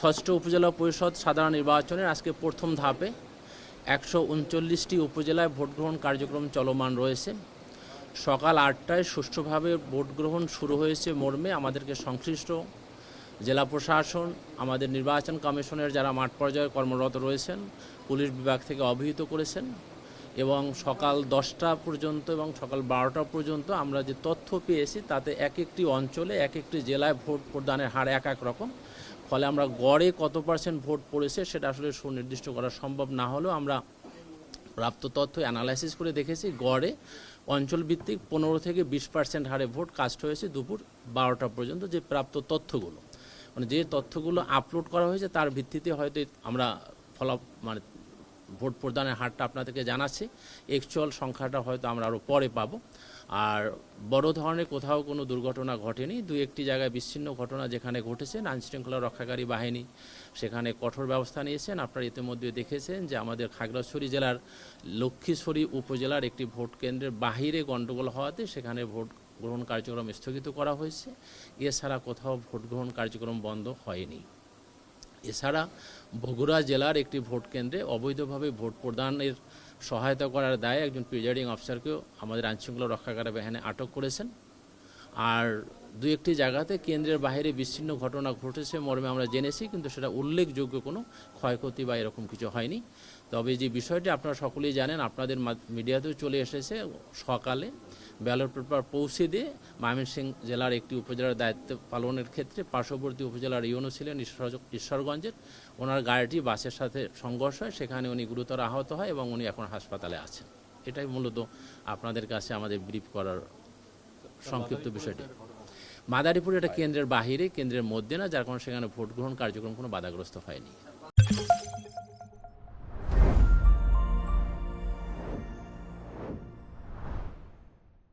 ষষ্ঠ উপজেলা পরিষদ সাধারণ নির্বাচনের আজকে প্রথম ধাপে 139টি উপজেলায় ভোট গ্রহণ কার্যক্রম চলমান রয়েছে। সকাল 8টায় সুষ্ঠুভাবে ভোট গ্রহণ শুরু হয়েছে মর্মে আমাদেরকে সংশ্লিষ্ট জেলা প্রশাসন, আমাদের নির্বাচন কমিশনের যারা মাঠ পর্যায়ে কর্মরত রয়েছেন, পুলিশ বিভাগ থেকে অবহিত করেছেন এবং সকাল 10টা পর্যন্ত এবং সকাল 12টা পর্যন্ত আমরা যে তথ্য পেয়েছি তাতে এক একটি অঞ্চলে এক একটি জেলায় ভোট প্রদানের হার এক এক রকম। ফলে আমরা গড়ে কত পার্সেন্ট ভোট পড়েছে সেটা আসলে সুনির্দিষ্ট করা সম্ভব না হলেও আমরা প্রাপ্ত তথ্য অ্যানালাইসিস করে দেখেছি গড়ে অঞ্চলভিত্তিক 15 থেকে 20% হারে ভোট কাস্ট হয়েছে দুপুর 12টা পর্যন্ত। যে প্রাপ্ত তথ্যগুলো মানে যে তথ্যগুলো আপলোড করা হয়েছে তার ভিত্তিতে হয়তো আমরা মানে ভোট প্রদানের হারটা আপনাদেরকে জানাচ্ছি। অ্যাকচুয়াল সংখ্যাটা হয়তো আমরা আরও পরে পাবো। আর বড় ধরনের কোথাও কোনো দুর্ঘটনা ঘটেনি। দুই একটি জায়গায় বিচ্ছিন্ন ঘটনা যেখানে ঘটেছে আইনশৃঙ্খলা রক্ষাকারী বাহিনী সেখানে কঠোর ব্যবস্থা নিয়েছেন। আপনারা ইতিমধ্যে দেখেছেন যে আমাদের খাগড়াছড়ি জেলার লক্ষ্মীছড়ি উপজেলার একটি ভোট কেন্দ্রের বাহিরে গণ্ডগোল হওয়াতে সেখানে ভোট গ্রহণ কার্যক্রম স্থগিত করা হয়েছে। এছাড়া কোথাও ভোট গ্রহণ কার্যক্রম বন্ধ হয়নি। এছাড়া বগুড়া জেলার একটি ভোট কেন্দ্রে অবৈধভাবে ভোট প্রদানের সহায়তা করার দায়ে একজন প্রিজাইডিং অফিসারকেও আমাদের আইনশৃঙ্খলা রক্ষাকারী বাহিনী আটক করেছেন। আর দুই একটি জায়গাতে কেন্দ্রের বাইরে বিচ্ছিন্ন ঘটনা ঘটেছে মর্মে আমরা জেনেছি, কিন্তু সেটা উল্লেখযোগ্য কোনো ক্ষয়ক্ষতি বা এরকম কিছু হয়নি। তবে যে বিষয়টি আপনারা সকলেই জানেন, আপনাদের মিডিয়াতেও চলে এসেছে, সকালে ব্যালট পেপার পৌঁছে দিয়ে ময়মনসিংহ জেলার একটি উপজেলার দায়িত্ব পালনের ক্ষেত্রে পার্শ্ববর্তী উপজেলার ইউনো ছিলেন ঈশ্বরগঞ্জের, ওনার গাড়িটি বাসের সাথে সংঘর্ষ হয়, সেখানে উনি গুরুতর আহত হয় এবং উনি এখন হাসপাতালে আছেন। এটাই মূলত আপনাদের কাছে আমাদের ব্রিফ করার সংক্ষিপ্ত বিষয়টি। মাদারীপুর এটা কেন্দ্রের বাহিরে, কেন্দ্রের মধ্যে না, যার কারণে সেখানে ভোট গ্রহণ কার্যক্রম কোনো বাধাগ্রস্ত হয়নি।